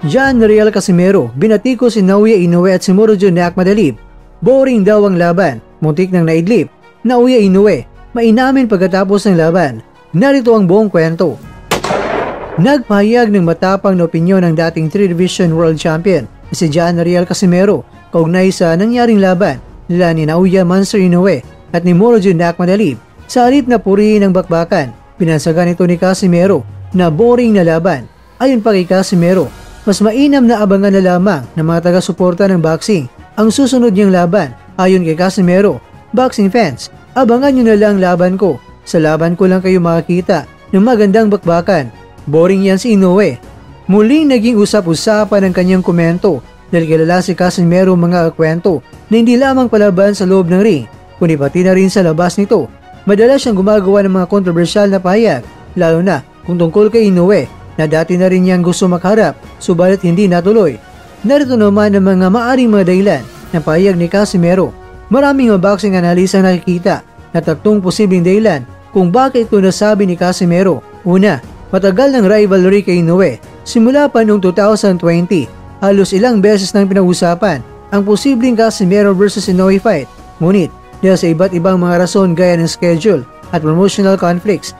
John Real Casimero, binatiko si Naoya Inoue at si Murojo Nakamadalib. Boring daw ang laban, muntik nang naidlip. Naoya Inoue, mainamin pagkatapos ng laban. Narito ang buong kwento. Nagpahayag ng matapang na opinyon ng dating 3-Division World Champion na si John Real Casimero kaugnay sa nangyaring laban nila ni Naoya Monster Inoue at ni Murojo Nakamadalib. Sa halip na purihin ng bakbakan, pinansagan ito ni Casimero na boring na laban. Ayon pa kay Casimero, mas mainam na abangan na lamang ng mga taga-suporta ng boxing ang susunod niyang laban. Ayon kay Casimero, boxing fans, abangan nyo na lang laban ko. Sa laban ko lang kayo makakita ng magandang bakbakan. Boring yan si Inoue. Muling naging usap-usapan ang kanyang komento dahil kilala si Casimero mga kwento na hindi lamang palaban sa loob ng ring, kundi pati na rin sa labas nito. Madalas siyang gumagawa ng mga kontrobersyal na pahayag, lalo na kung tungkol kay Inoue na dati na rin niyang gusto makaharap subalit hindi natuloy. Narito naman ang mga maaring mga dahilan ng pahayag ni Casimero. Maraming mga boxing analyst ang nakikita na tatlong posibleng dahilan kung bakit ito nasabi ni Casimero. Una, matagal ng rivalry kay Inoue. Simula pa noong 2020, halos ilang beses nang pinag-usapan ang posibleng Casimero vs Inoue fight. Ngunit dahil sa iba't ibang mga rason gaya ng schedule at promotional conflicts,